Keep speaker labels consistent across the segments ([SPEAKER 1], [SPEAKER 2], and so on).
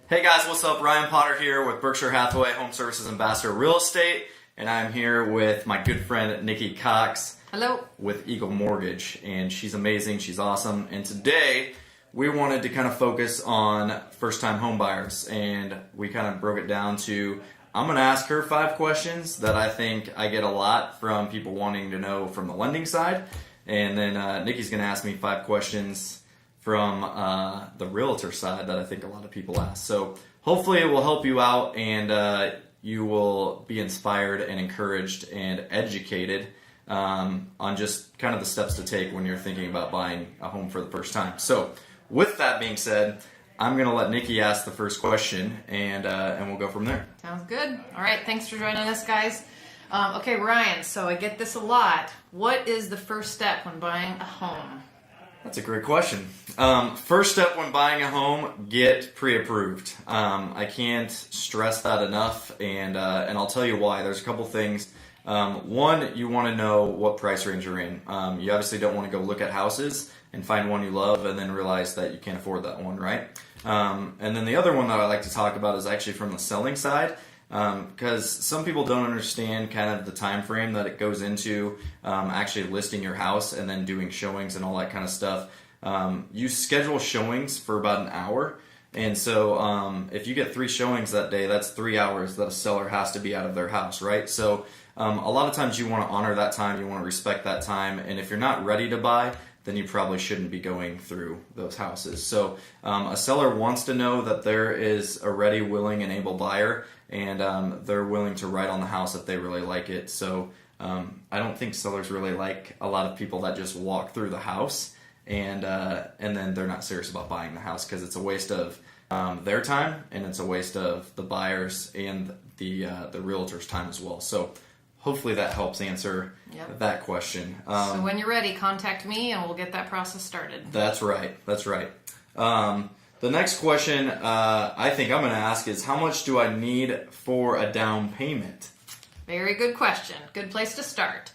[SPEAKER 1] Hey guys, what's up? Ryan Potter here with Berkshire Hathaway Home Services Ambassador Real Estate, and I'm here with my good friend Nikki Cox.
[SPEAKER 2] Hello.
[SPEAKER 1] With Eagle Mortgage, and she's amazing, she's awesome, and today we wanted to kind of focus on first-time home buyers, and we kind of broke it down to, I'm going to ask her 5 questions that I think I get a lot from people wanting to know from the lending side, and then Nikki's going to ask me 5 questions from the realtor side that I think a lot of people ask. So hopefully it will help you out, and you will be inspired and encouraged and educated on just kind of the steps to take when you're thinking about buying a home for the first time. So with that being said, I'm going to let Nikki ask the first question, and we'll go from there.
[SPEAKER 2] Sounds good. All right, thanks for joining us, guys. Okay, Ryan, so I get this a lot. What is the first step when buying a home?
[SPEAKER 1] That's a great question. First step when buying a home, get pre-approved. I can't stress that enough, and I'll tell you why. There's a couple things. One, you want to know what price range you're in. You obviously don't want to go look at houses and find one you love and then realize that you can't afford that one, right? And then the other one that I like to talk about is actually from the selling side, because some people don't understand kind of the time frame that it goes into actually listing your house and then doing showings and all that kind of stuff. You schedule showings for about an hour. And so if you get 3 showings that day, that's 3 hours that a seller has to be out of their house, right? So a lot of times you want to honor that time, you want to respect that time, and if you're not ready to buy, then you probably shouldn't be going through those houses. So a seller wants to know that there is a ready, willing, and able buyer, and they're willing to write on the house if they really like it. So I don't think sellers really like a lot of people that just walk through the house and then they're not serious about buying the house, because it's a waste of their time, and it's a waste of the buyers and the realtor's time as well. So hopefully that helps answer that question.
[SPEAKER 2] So when you're ready, contact me and we'll get that process started.
[SPEAKER 1] That's right. That's right. The next question I think I'm going to ask is, how much do I need for a down payment?
[SPEAKER 2] Very good question. Good place to start.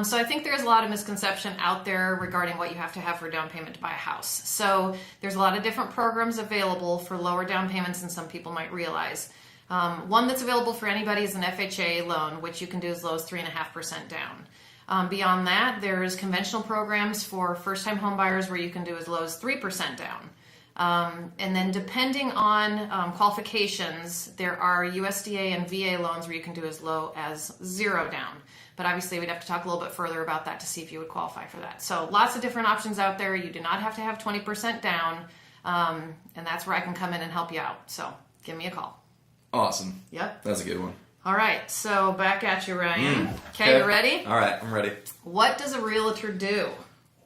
[SPEAKER 2] So I think there's a lot of misconception out there regarding what you have to have for a down payment to buy a house. So there's a lot of different programs available for lower down payments than some people might realize. One that's available for anybody is an FHA loan, which you can do as low as 3.5% down. Beyond that, there's conventional programs for first-time home buyers where you can do as low as 3% down. And then depending on qualifications, there are USDA and VA loans where you can do as low as 0 down. But obviously we'd have to talk a little bit further about that to see if you would qualify for that. So lots of different options out there. You do not have to have 20% down, and that's where I can come in and help you out. So give me a call.
[SPEAKER 1] Awesome.
[SPEAKER 2] Yep.
[SPEAKER 1] That's a good one.
[SPEAKER 2] All right, so back at you, Ryan. Okay, you ready?
[SPEAKER 1] All right, I'm ready.
[SPEAKER 2] What does a realtor do?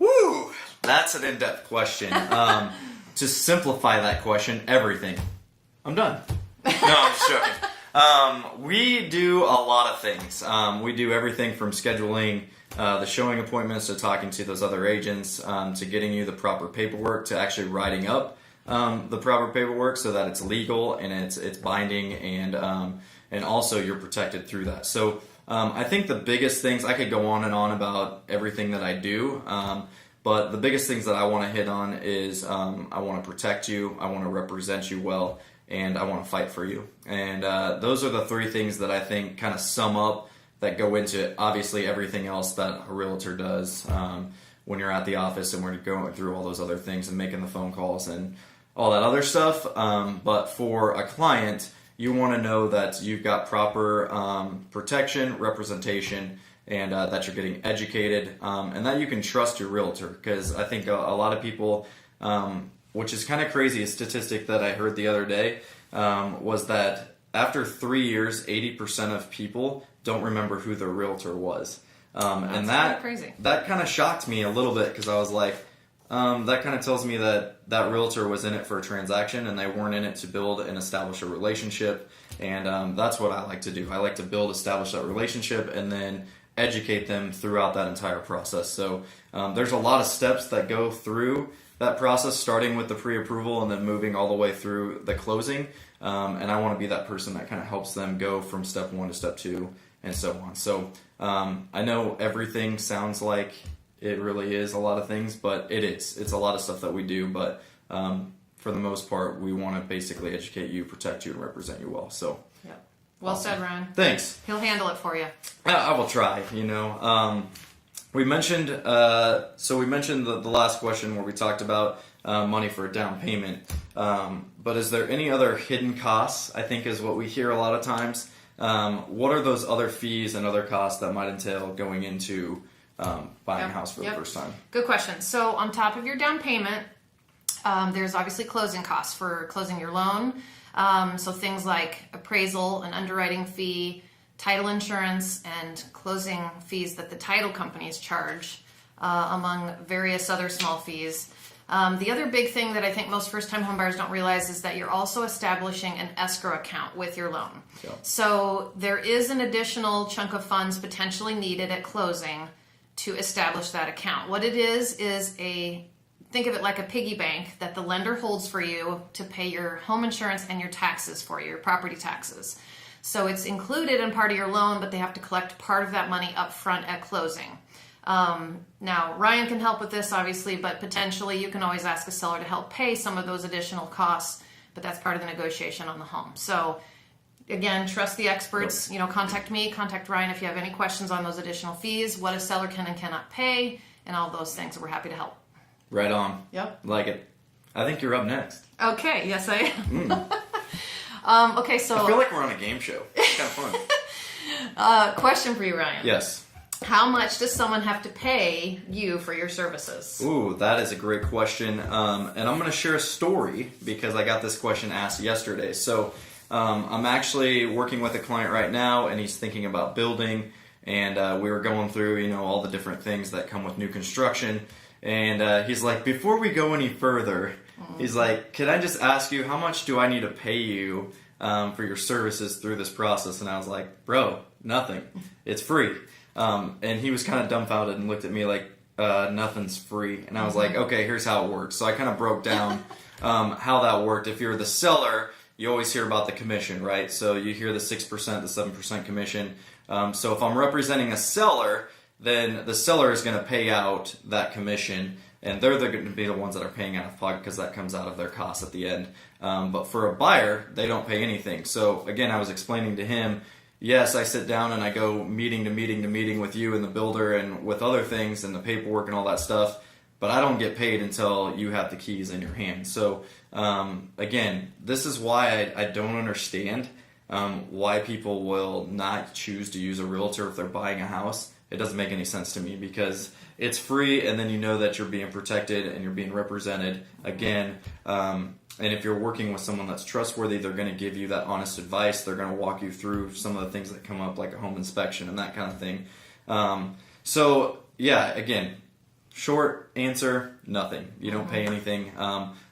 [SPEAKER 1] Woo! That's an in-depth question. To simplify that question, everything. I'm done. No, I'm just joking. We do a lot of things. We do everything from scheduling the showing appointments to talking to those other agents to getting you the proper paperwork to actually writing up the proper paperwork so that it's legal and it's binding, and also you're protected through that. So I think the biggest things, I could go on and on about everything that I do, but the biggest things that I want to hit on is I want to protect you, I want to represent you well, and I want to fight for you. And those are the 3 things that I think kind of sum up that go into obviously everything else that a realtor does when you're at the office and we're going through all those other things and making the phone calls and all that other stuff. But for a client, you want to know that you've got proper protection, representation, and that you're getting educated, and that you can trust your realtor. Because I think a lot of people, which is kind of crazy, a statistic that I heard the other day was that after 3 years, 80% of people don't remember who their realtor was. And that
[SPEAKER 2] crazy.
[SPEAKER 1] That kind of shocked me a little bit, because I was like, that kind of tells me that realtor was in it for a transaction and they weren't in it to build and establish a relationship. And that's what I like to do. I like to build, establish that relationship, and then educate them throughout that entire process. So there's a lot of steps that go through that process, starting with the pre-approval and then moving all the way through the closing. And I want to be that person that kind of helps them go from step 1 to step 2 and so on. So I know everything sounds like it really is a lot of things, but it is. It's a lot of stuff that we do. But for the most part, we want to basically educate you, protect you, and represent you well. So,
[SPEAKER 2] Yep. Well said, Ryan.
[SPEAKER 1] Thanks.
[SPEAKER 2] He'll handle it for you.
[SPEAKER 1] I will try. We mentioned the last question where we talked about money for a down payment. But is there any other hidden costs? I think is what we hear a lot of times. What are those other fees and other costs that might entail going into buying a house for the first time?
[SPEAKER 2] Good question. So on top of your down payment, there's obviously closing costs for closing your loan. So things like appraisal and underwriting fee, title insurance, and closing fees that the title companies charge, among various other small fees. The other big thing that I think most first-time homebuyers don't realize is that you're also establishing an escrow account with your loan.
[SPEAKER 1] Yeah.
[SPEAKER 2] So there is an additional chunk of funds potentially needed at closing to establish that account. What it is think of it like a piggy bank that the lender holds for you to pay your home insurance and your taxes for you, your property taxes. So it's included in part of your loan, but they have to collect part of that money up front at closing. Now, Ryan can help with this, obviously, but potentially you can always ask a seller to help pay some of those additional costs, but that's part of the negotiation on the home. So again, trust the experts.
[SPEAKER 1] Yep.
[SPEAKER 2] Contact me, contact Ryan if you have any questions on those additional fees, what a seller can and cannot pay, and all those things. We're happy to help.
[SPEAKER 1] Right on.
[SPEAKER 2] Yep.
[SPEAKER 1] Like it. I think you're up next.
[SPEAKER 2] Okay, yes I am. Okay, so
[SPEAKER 1] I feel like we're on a game show. It's kind of fun.
[SPEAKER 2] Question for you, Ryan.
[SPEAKER 1] Yes.
[SPEAKER 2] How much does someone have to pay you for your services?
[SPEAKER 1] Ooh, that is a great question. And I'm going to share a story because I got this question asked yesterday. So I'm actually working with a client right now, and he's thinking about building. And we were going through, all the different things that come with new construction. And he's like, before we go any further, he's like, can I just ask you, how much do I need to pay you for your services through this process? And I was like, bro, nothing. It's free. And he was kind of dumbfounded and looked at me like, nothing's free. And I was like, okay, here's how it works. So I kind of broke down how that worked. If you're the seller, you always hear about the commission, right? So you hear the 6%, the 7% commission. So if I'm representing a seller, then the seller is going to pay out that commission, and they're going to be the ones that are paying out of pocket because that comes out of their costs at the end. But for a buyer, they don't pay anything. So again, I was explaining to him, yes, I sit down and I go meeting to meeting to meeting with you and the builder and with other things and the paperwork and all that stuff, but I don't get paid until you have the keys in your hand. So again, this is why I don't understand why people will not choose to use a realtor if they're buying a house. It doesn't make any sense to me because it's free, and then you know that you're being protected and you're being represented again. And if you're working with someone that's trustworthy, they're going to give you that honest advice. They're going to walk you through some of the things that come up, like a home inspection and that kind of thing. So yeah, again, short answer, nothing. You don't pay anything.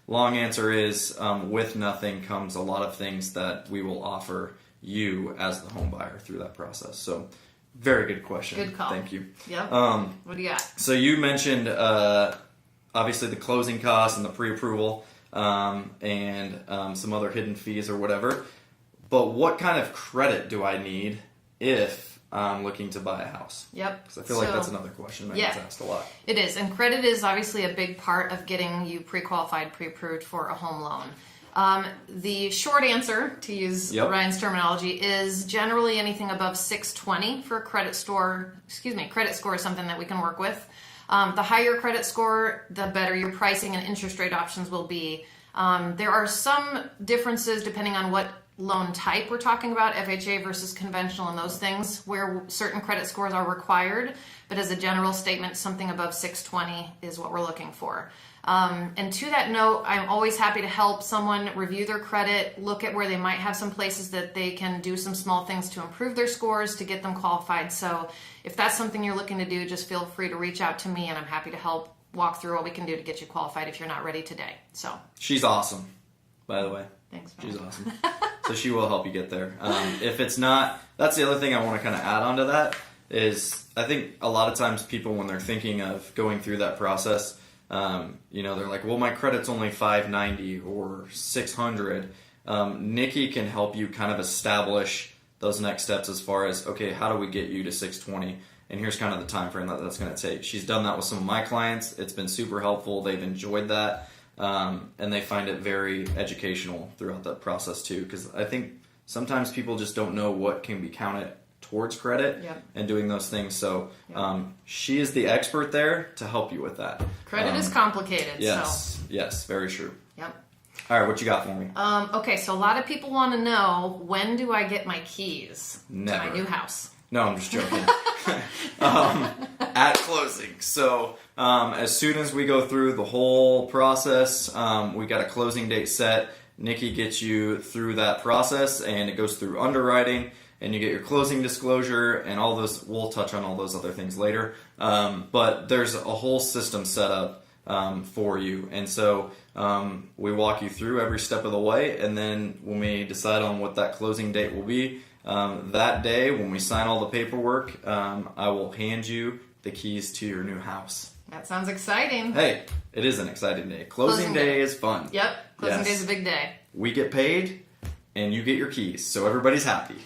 [SPEAKER 1] Long answer is with nothing comes a lot of things that we will offer you as the home buyer through that process. So very good question.
[SPEAKER 2] Good call.
[SPEAKER 1] Thank you.
[SPEAKER 2] Yep. What do you got?
[SPEAKER 1] So you mentioned obviously the closing costs and the pre-approval and some other hidden fees or whatever. But what kind of credit do I need if I'm looking to buy a house?
[SPEAKER 2] Yep.
[SPEAKER 1] Because I feel like that's another question that gets asked a lot.
[SPEAKER 2] It is. And credit is obviously a big part of getting you pre-qualified, pre-approved for a home loan. The short answer, to use Ryan's terminology, is generally anything above 620 for a credit score. Credit score is something that we can work with. The higher credit score, the better your pricing and interest rate options will be. There are some differences depending on what loan type we're talking about, FHA versus conventional and those things, where certain credit scores are required. But as a general statement, something above 620 is what we're looking for. And to that note, I'm always happy to help someone review their credit, look at where they might have some places that they can do some small things to improve their scores to get them qualified. So if that's something you're looking to do, just feel free to reach out to me, and I'm happy to help walk through what we can do to get you qualified if you're not ready today. So
[SPEAKER 1] she's awesome, by the way.
[SPEAKER 2] Thanks,
[SPEAKER 1] She's awesome. So she will help you get there. If it's not, that's the other thing I want to kind of add on to that is I think a lot of times people, when they're thinking of going through that process, they're like, well, my credit's only 590 or 600. Nikki can help you kind of establish those next steps as far as, okay, how do we get you to 620? And here's kind of the time frame that that's going to take. She's done that with some of my clients. It's been super helpful. They've enjoyed that. and they find it very educational throughout that process too. Because I think sometimes people just don't know what can be counted towards credit and doing those things. So she is the expert there to help you with that.
[SPEAKER 2] Credit is complicated.
[SPEAKER 1] Yes, very true.
[SPEAKER 2] Yep.
[SPEAKER 1] All right, what you got for me?
[SPEAKER 2] Okay, so a lot of people want to know, when do I get my keys
[SPEAKER 1] Never.
[SPEAKER 2] to my new house?
[SPEAKER 1] No, I'm just joking. At closing. So as soon as we go through the whole process, we got a closing date set. Nikki gets you through that process, and it goes through underwriting, and you get your closing disclosure, and all those. We'll touch on all those other things later. But there's a whole system set up for you, and so we walk you through every step of the way, and then when we decide on what that closing date will be, that day when we sign all the paperwork, I will hand you the keys to your new house.
[SPEAKER 2] That sounds exciting.
[SPEAKER 1] Hey, it is an exciting day. Closing day is fun.
[SPEAKER 2] Yep, closing day is a big day.
[SPEAKER 1] We get paid, and you get your keys, so everybody's happy.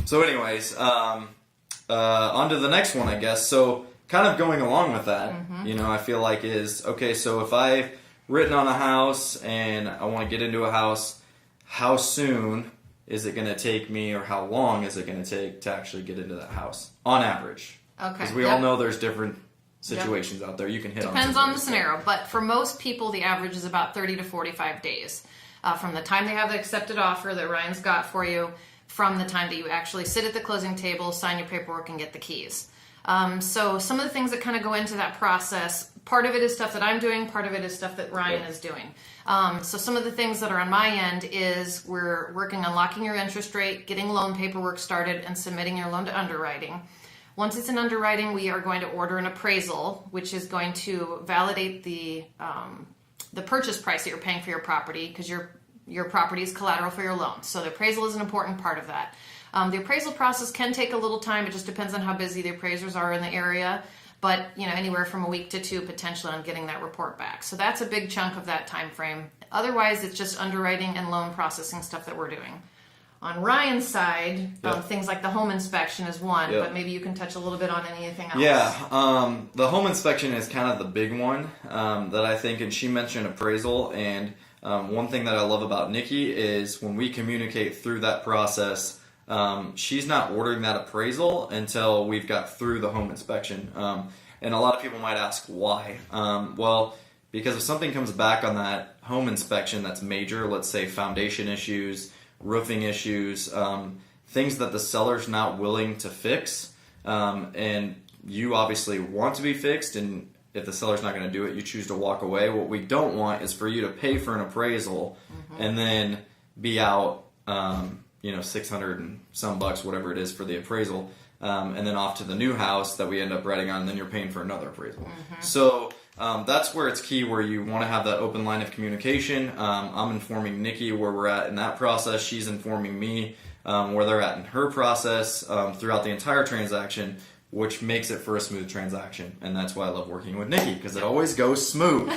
[SPEAKER 1] So anyways, on to the next one, I guess. So kind of going along with that, I feel like is, okay, so if I've written on a house and I want to get into a house, how soon is it going to take me, or how long is it going to take to actually get into that house, on average?
[SPEAKER 2] Okay.
[SPEAKER 1] Because we all know there's different situations out there. You can hit
[SPEAKER 2] Depends on the scenario, but for most people, the average is about 30 to 45 days. From the time they have the accepted offer that Ryan's got for you, from the time that you actually sit at the closing table, sign your paperwork, and get the keys. So some of the things that kind of go into that process, part of it is stuff that I'm doing, part of it is stuff that Ryan is doing. So some of the things that are on my end is we're working on locking your interest rate, getting loan paperwork started, and submitting your loan to underwriting. Once it's in underwriting, we are going to order an appraisal, which is going to validate the purchase price that you're paying for your property, because your property is collateral for your loan. So the appraisal is an important part of that. The appraisal process can take a little time. It just depends on how busy the appraisers are in the area. But anywhere from a week to 2 potentially on getting that report back. So that's a big chunk of that time frame. Otherwise, it's just underwriting and loan processing stuff that we're doing. On Ryan's side, things like the home inspection is one, but maybe you can touch a little bit on anything else.
[SPEAKER 1] Yeah, the home inspection is kind of the big one that I think, and she mentioned appraisal, and one thing that I love about Nikki is when we communicate through that process, she's not ordering that appraisal until we've got through the home inspection. And a lot of people might ask why. Well, because if something comes back on that home inspection that's major, let's say foundation issues, roofing issues, things that the seller's not willing to fix, and you obviously want to be fixed, and if the seller's not going to do it, you choose to walk away. What we don't want is for you to pay for an appraisal and then be out, 600 and some bucks, whatever it is for the appraisal, and then off to the new house that we end up renting on, and then you're paying for another appraisal. So that's where it's key, where you want to have that open line of communication. I'm informing Nikki where we're at in that process. She's informing me where they're at in her process throughout the entire transaction, which makes it for a smooth transaction. And that's why I love working with Nikki, because it always goes smooth.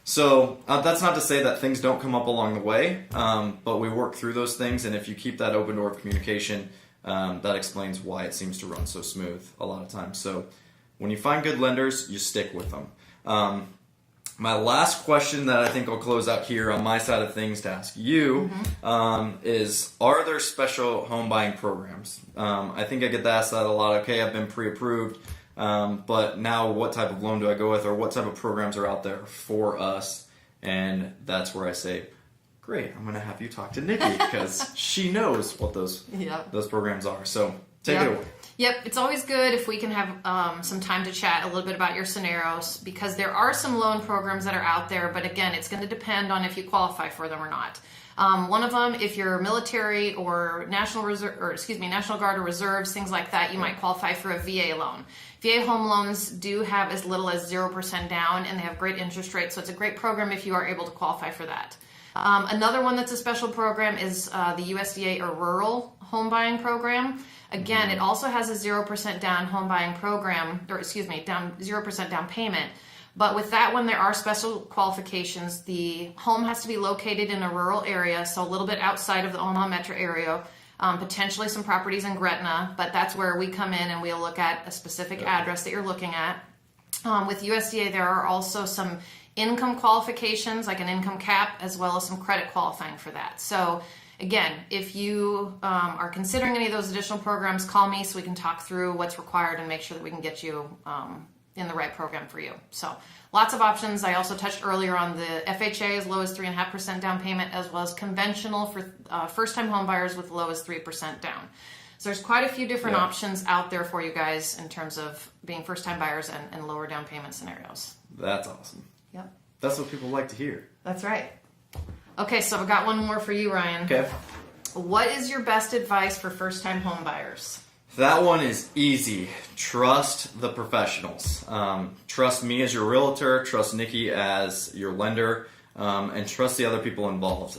[SPEAKER 1] So that's not to say that things don't come up along the way, but we work through those things. And if you keep that open door of communication, that explains why it seems to run so smooth a lot of times. So when you find good lenders, you stick with them. My last question that I think I'll close out here on my side of things to ask you is, are there special home buying programs? I think I get asked that a lot. Okay, I've been pre-approved, but now what type of loan do I go with, or what type of programs are out there for us? And that's where I say, great, I'm going to have you talk to Nikki, because she knows what those programs are. So take it away.
[SPEAKER 2] Yep, it's always good if we can have some time to chat a little bit about your scenarios, because there are some loan programs that are out there, but again, it's going to depend on if you qualify for them or not. One of them, if you're military or National Guard or Reserves, things like that, you might qualify for a VA loan. VA home loans do have as little as 0% down, and they have great interest rates, so it's a great program if you are able to qualify for that. Another one that's a special program is the USDA or Rural Home Buying Program. Again, it also has a 0% down home buying program, 0% down payment. But with that one, there are special qualifications. The home has to be located in a rural area, so a little bit outside of the Omaha metro area, potentially some properties in Gretna, but that's where we come in and we'll look at a specific address that you're looking at. With USDA, there are also some income qualifications, like an income cap, as well as some credit qualifying for that. So again, if you are considering any of those additional programs, call me so we can talk through what's required and make sure that we can get you in the right program for you. So lots of options. I also touched earlier on the FHA as low as 3.5% down payment, as well as conventional for first-time home buyers with low as 3% down. So there's quite a few different options out there for you guys in terms of being first-time buyers and lower down payment scenarios.
[SPEAKER 1] That's awesome.
[SPEAKER 2] Yep.
[SPEAKER 1] That's what people like to hear.
[SPEAKER 2] That's right. Okay, so I've got one more for you, Ryan.
[SPEAKER 1] Okay.
[SPEAKER 2] What is your best advice for first-time home buyers?
[SPEAKER 1] That one is easy. Trust the professionals. Trust me as your realtor, trust Nikki as your lender, and trust the other people involved.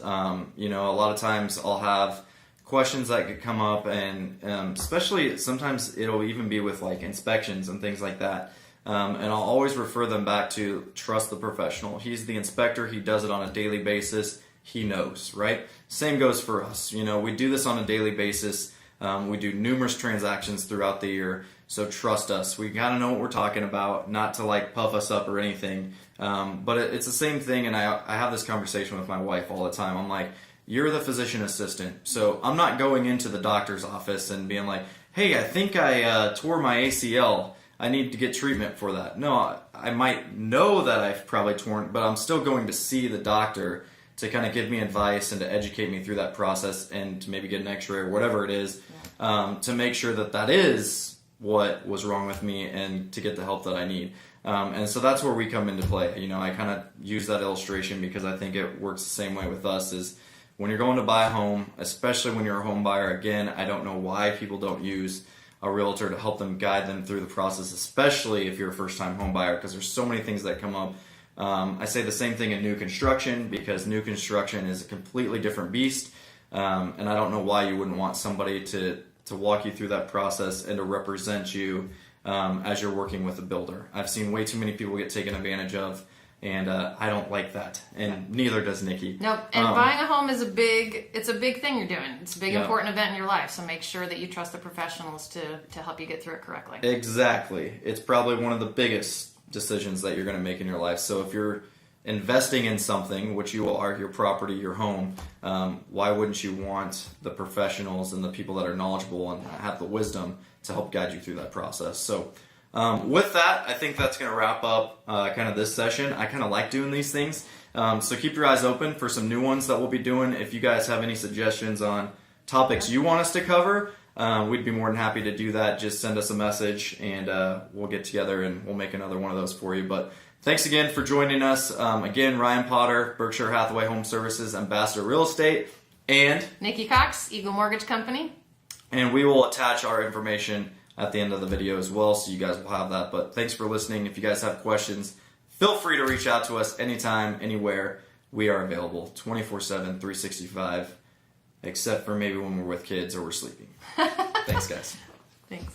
[SPEAKER 1] You know, a lot of times I'll have questions that could come up, and especially sometimes it'll even be with like inspections and things like that. And I'll always refer them back to trust the professional. He's the inspector. He does it on a daily basis. He knows, right? Same goes for us. You know, we do this on a daily basis. We do numerous transactions throughout the year, so trust us. We gotta know what we're talking about, not to like puff us up or anything. But it's the same thing, and I have this conversation with my wife all the time. I'm like, you're the physician assistant, so I'm not going into the doctor's office and being like, hey, I think I tore my ACL. I need to get treatment for that. No, I might know that I've probably torn, but I'm still going to see the doctor to kind of give me advice and to educate me through that process and to maybe get an x-ray or whatever it is, to make sure that that is what was wrong with me and to get the help that I need. And so that's where we come into play. You know, I kind of use that illustration because I think it works the same way with us is when you're going to buy a home, especially when you're a home buyer, again, I don't know why people don't use a realtor to help them guide them through the process, especially if you're a first-time home buyer, because there's so many things that come up. I say the same thing in new construction because new construction is a completely different beast, and I don't know why you wouldn't want somebody to walk you through that process and to represent you as you're working with a builder. I've seen way too many people get taken advantage of, and I don't like that, and neither does Nikki.
[SPEAKER 2] Nope. And buying a home is a big thing you're doing. It's a big important event in your life, so make sure that you trust the professionals to help you get through it correctly.
[SPEAKER 1] Exactly. It's probably one of the biggest decisions that you're going to make in your life. So if you're investing in something, which you are, your property, your home, why wouldn't you want the professionals and the people that are knowledgeable and have the wisdom to help guide you through that process? So with that, I think that's going to wrap up kind of this session. I kind of like doing these things. So keep your eyes open for some new ones that we'll be doing. If you guys have any suggestions on topics you want us to cover, we'd be more than happy to do that. Just send us a message and we'll get together and we'll make another one of those for you. But thanks again for joining us. Again, Ryan Potter, Berkshire Hathaway Home Services, Ambassador Real Estate, and
[SPEAKER 2] Nikki Cox, Eagle Mortgage Company.
[SPEAKER 1] And we will attach our information at the end of the video as well, so you guys will have that. But thanks for listening. If you guys have questions, feel free to reach out to us anytime, anywhere. We are available 24/7, 365, except for maybe when we're with kids or we're sleeping. Thanks, guys.
[SPEAKER 2] Thanks.